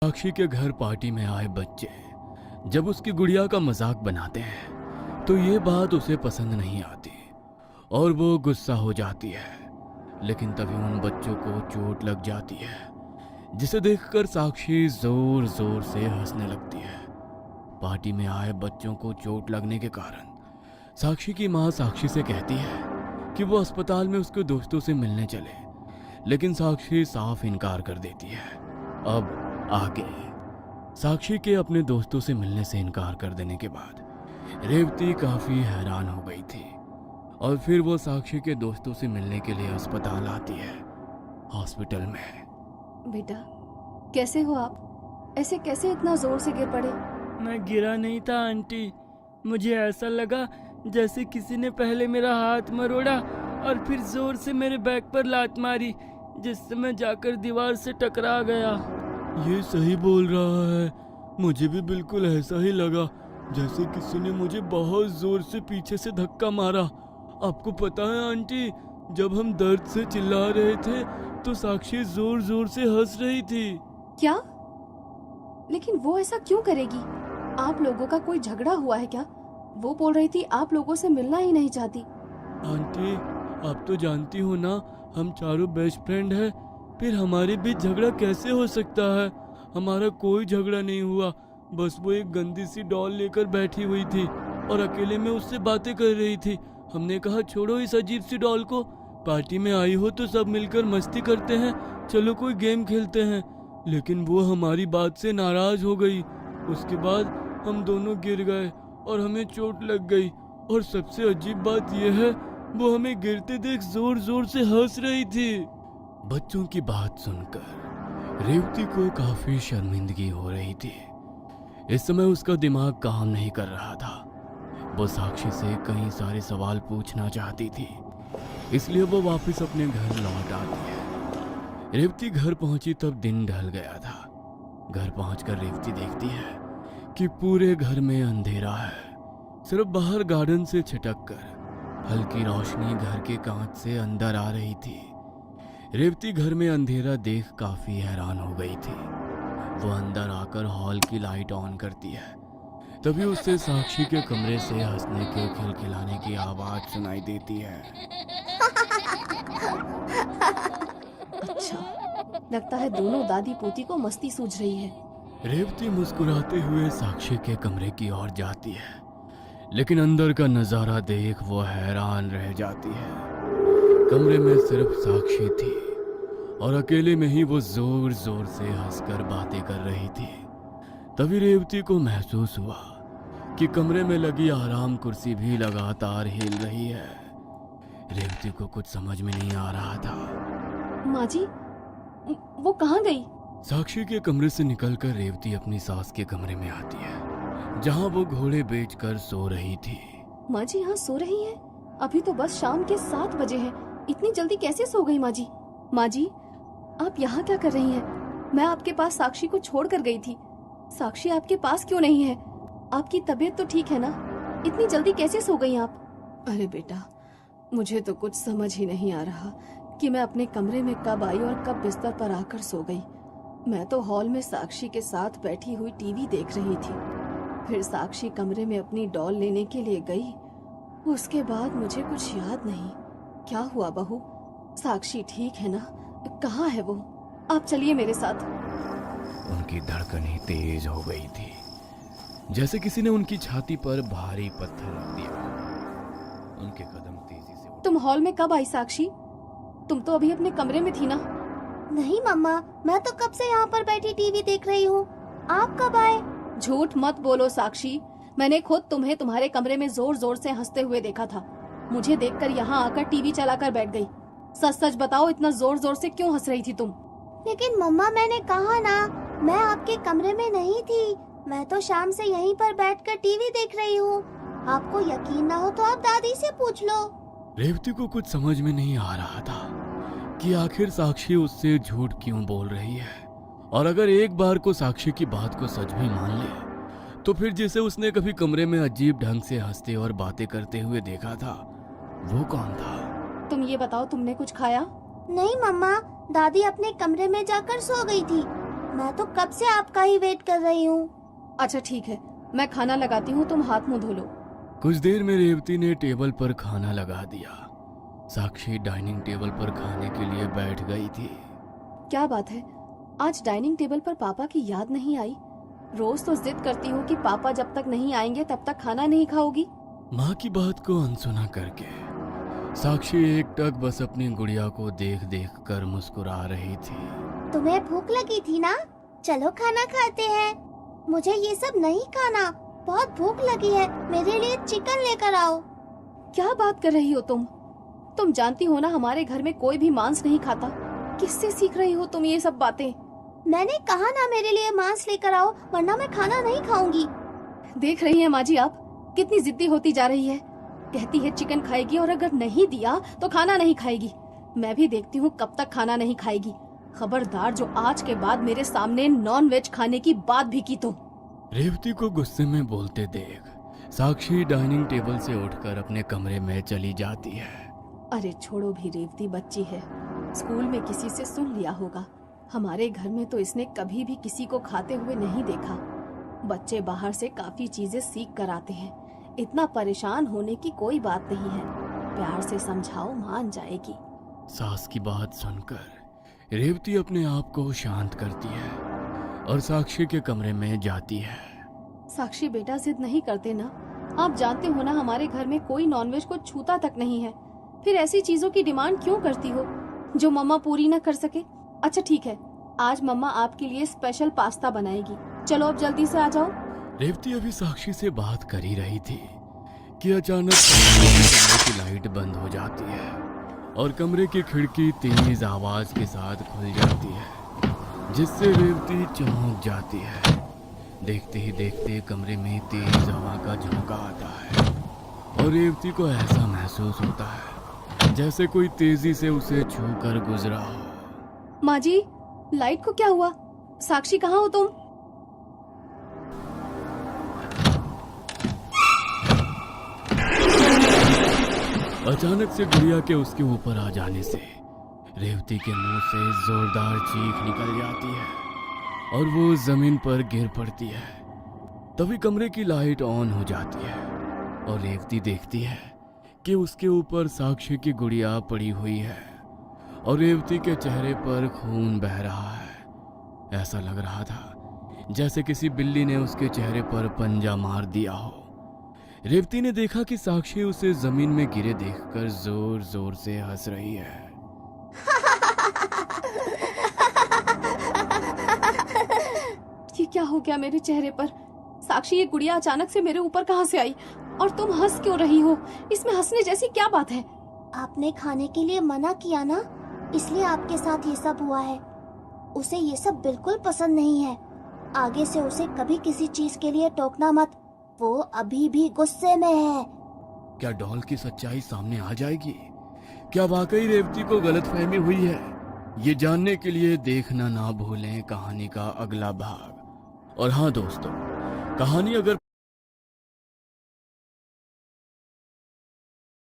साक्षी के घर पार्टी में आए बच्चे जब उसकी गुड़िया का मजाक बनाते हैं तो ये बात उसे पसंद नहीं आती और वो गुस्सा हो जाती है। लेकिन तभी उन बच्चों को चोट लग जाती है जिसे देखकर साक्षी जोर जोर से हंसने लगती है। पार्टी में आए बच्चों को चोट लगने के कारण साक्षी की माँ साक्षी से कहती है कि वो अस्पताल में उसके दोस्तों से मिलने चले, लेकिन साक्षी साफ इनकार कर देती है। अब आगे साक्षी के अपने दोस्तों से मिलने से इनकार कर देने के बाद रेवती काफी हैरान हो गई थी और फिर वो साक्षी के दोस्तों से मिलने के लिए अस्पताल आती है। हॉस्पिटल में बेटा, कैसे हो आप? ऐसे कैसे इतना जोर से गिर पड़े? मैं गिरा नहीं था आंटी, मुझे ऐसा लगा जैसे किसी ने पहले मेरा हाथ मरोड़ा और फिर जोर से मेरे बैक पर लात मारी, जिससे मैं जाकर दीवार से टकरा गया। ये सही बोल रहा है, मुझे भी बिल्कुल ऐसा ही लगा जैसे किसी ने मुझे बहुत जोर से पीछे से धक्का मारा। आपको पता है आंटी, जब हम दर्द से चिल्ला रहे थे तो साक्षी जोर जोर से हंस रही थी। क्या? लेकिन वो ऐसा क्यों करेगी? आप लोगों का कोई झगड़ा हुआ है क्या? वो बोल रही थी आप लोगों से मिलना ही नहीं चाहती। आंटी, आप तो जानती हो ना, हम चारों बेस्ट फ्रेंड हैं, फिर हमारे बीच झगड़ा कैसे हो सकता है? हमारा कोई झगड़ा नहीं हुआ, बस वो एक गंदी सी डॉल लेकर बैठी हुई थी और अकेले में उससे बातें कर रही थी। हमने कहा छोड़ो इस अजीब सी डॉल को, पार्टी में आई हो तो सब मिलकर मस्ती करते हैं, चलो कोई गेम खेलते हैं। लेकिन वो हमारी बात से नाराज हो गई। उसके बाद हम दोनों गिर गए और हमें चोट लग गई, और सबसे अजीब बात यह है वो हमें गिरते देख जोर जोर से हंस रही थी। बच्चों की बात सुनकर रेवती को काफी शर्मिंदगी हो रही थी। इस समय उसका दिमाग काम नहीं कर रहा था। वो साक्षी से कई सारे सवाल पूछना चाहती थी, इसलिए वो वापस अपने घर लौट आती है। रेवती घर पहुंची तब दिन ढल गया था। घर पहुंचकर रेवती देखती है कि पूरे घर में अंधेरा है। सिर्फ बाहर गार्डन से छिटक कर हल्की रोशनी घर के कांच से अंदर आ रही थी। रेवती घर में अंधेरा देख काफी हैरान हो गई थी। वो अंदर आकर हॉल की लाइट ऑन करती है। तभी उससे साक्षी के कमरे से हंसने के खिलखिलाने की आवाज सुनाई देती है। अच्छा, लगता है दोनों दादी पोती को मस्ती सूझ रही है। रेवती मुस्कुराते हुए साक्षी के कमरे की ओर जाती है, लेकिन अंदर का नजारा देख वो हैरान रह जाती है। कमरे में सिर्फ साक्षी थी और अकेले में ही वो जोर जोर से हंसकर बातें कर रही थी। तभी रेवती को महसूस हुआ कि कमरे में लगी आराम कुर्सी भी लगातार हिल रही है। रेवती को कुछ समझ में नहीं आ रहा था। माँ जी, वो कहाँ गई? साक्षी के कमरे से निकलकर रेवती अपनी सास के कमरे में आती है, जहां वो घोड़े बेचकर सो रही थी। माँ जी यहाँ सो रही है? अभी तो बस शाम के 7 बजे हैं। इतनी जल्दी कैसे सो गई माँ जी? माँ जी, आप यहाँ क्या कर रही हैं? मैं आपके पास साक्षी को छोड़ कर गई थी। साक्षी आपके पास क्यों नहीं है? आपकी तबीयत तो ठीक है ना? इतनी जल्दी कैसे सो गई आप? अरे बेटा, मुझे तो कुछ समझ ही नहीं आ रहा कि मैं अपने कमरे में कब आई और कब बिस्तर पर आकर सो गई। मैं तो हॉल में साक्षी के साथ बैठी हुई टीवी देख रही थी। फिर साक्षी कमरे में अपनी डॉल लेने के लिए गई। उसके बाद मुझे कुछ याद नहीं। क्या हुआ बहू? साक्षी ठीक है ना? कहाँ है वो? आप चलिए मेरे साथ। उनकी धड़कनें तेज हो गई थी, जैसे किसी ने उनकी छाती पर भारी पत्थर रख दिया। उनके कदम तेजी से तुम हॉल में कब आई साक्षी? तुम तो अभी अपने कमरे में थी ना? नहीं मम्मा, मैं तो कब से यहाँ पर बैठी टीवी देख रही हूँ। आप कब आए? झूठ मत बोलो साक्षी, मैंने खुद तुम्हें तुम्हारे कमरे में जोर जोर से हंसते हुए देखा था। मुझे देखकर यहाँ आकर टीवी चलाकर बैठ गई। सच सच बताओ, इतना जोर जोर से क्यों हंस रही थी तुम? लेकिन मम्मा, मैंने कहा ना, मैं आपके कमरे में नहीं थी। मैं तो शाम से यहीं पर बैठकर टीवी देख रही हूँ। आपको यकीन ना हो तो आप दादी से पूछ लो। रेवती को कुछ समझ में नहीं आ रहा था कि आखिर साक्षी उससे झूठ क्यों बोल रही है, और अगर एक बार को साक्षी की बात को सच भी मान ले तो फिर जिसे उसने कभी कमरे में अजीब ढंग से हंसते और बातें करते हुए देखा था, वो कौन था? तुम ये बताओ, तुमने कुछ खाया? नहीं मम्मा, दादी अपने कमरे में जाकर सो गई थी। मैं तो कब से आपका ही वेट कर रही हूँ। अच्छा ठीक है, मैं खाना लगाती हूँ, तुम हाथ मुंह धो लो। कुछ देर में रेवती ने टेबल पर खाना लगा दिया। साक्षी डाइनिंग टेबल पर खाने के लिए बैठ गई थी। क्या बात है, आज डाइनिंग टेबल पर पापा की याद नहीं आई? रोज तो जिद करती हो कि पापा जब तक नहीं आएंगे तब तक खाना नहीं खाओगी। माँ की बात को अनसुना करके साक्षी एकटक बस अपनी गुड़िया को देख देख कर मुस्कुरा रही थी। तुम्हें भूख लगी थी ना? चलो खाना खाते हैं। मुझे ये सब नहीं खाना, बहुत भूख लगी है। मेरे लिए चिकन लेकर आओ। क्या बात कर रही हो तुम जानती हो ना हमारे घर में कोई भी मांस नहीं खाता। किससे सीख रही हो तुम ये सब बातें? मैंने कहा ना मेरे लिए मांस लेकर आओ, वरना मैं खाना नहीं खाऊंगी। देख रही है माँ जी आप कितनी जिद्दी होती जा रही है। कहती है चिकन खाएगी और अगर नहीं दिया तो खाना नहीं खाएगी। मैं भी देखती हूँ कब तक खाना नहीं खाएगी। खबरदार जो आज के बाद मेरे सामने नॉन वेज खाने की बात भी की तो। रेवती को गुस्से में बोलते देख साक्षी डाइनिंग टेबल से उठकर अपने कमरे में चली जाती है। अरे छोड़ो भी, रेवती बच्ची है, स्कूल में किसी से सुन लिया होगा। हमारे घर में तो इसने कभी भी किसी को खाते हुए नहीं देखा। बच्चे बाहर से काफी चीजें सीख कर आते हैं, इतना परेशान होने की कोई बात नहीं है। प्यार से समझाओ, मान जाएगी। सास की बात सुनकर रेवती अपने आप को शांत करती है और साक्षी के कमरे में जाती है। साक्षी बेटा जिद नहीं करते ना, आप जानते हो ना हमारे घर में कोई नॉनवेज को छूता तक नहीं है। फिर ऐसी चीजों की डिमांड क्यों करती हो जो मम्मा पूरी न कर सके? अच्छा ठीक है, आज मम्मा आपके लिए स्पेशल पास्ता बनाएगी। चलो अब जल्दी से आ जाओ। रेवती अभी साक्षी से बात कर ही रही थी कि अचानक कमरे की लाइट बंद हो जाती है और कमरे की खिड़की तेज आवाज के साथ खुल जाती है, जिससे रेवती चौंक जाती है। देखते ही देखते कमरे में तेज हवा का झोंका आता है और रेवती को ऐसा महसूस होता है जैसे कोई तेजी से उसे छू कर गुजरा हो। माँ जी, लाइट को क्या हुआ? साक्षी कहाँ हो तुम? अचानक से गुड़िया के उसके ऊपर आ जाने से रेवती के मुंह से जोरदार चीख निकल जाती है और वो जमीन पर गिर पड़ती है। तभी कमरे की लाइट ऑन हो जाती है और रेवती देखती है कि उसके ऊपर साक्षी की गुड़िया पड़ी हुई है और रेवती के चेहरे पर खून बह रहा है। ऐसा लग रहा था जैसे किसी बिल्ली ने उसके चेहरे पर पंजा मार दिया हो। रेवती ने देखा कि साक्षी उसे जमीन में गिरे देखकर जोर जोर से हंस रही है। ये क्या हो गया मेरे चेहरे पर? साक्षी, ये गुड़िया अचानक से मेरे ऊपर कहाँ से आई और तुम हंस क्यों रही हो? इसमें हंसने जैसी क्या बात है? आपने खाने के लिए मना किया ना, इसलिए आपके साथ ये सब हुआ है। उसे ये सब बिल्कुल पसंद नहीं है। आगे से उसे कभी किसी चीज के लिए टोकना मत, वो अभी भी गुस्से में है। क्या डॉल की सच्चाई सामने आ जाएगी? क्या वाकई रेवती को गलतफहमी हुई है? ये जानने के लिए देखना ना भूलें कहानी का अगला भाग। और हाँ दोस्तों, कहानी अगर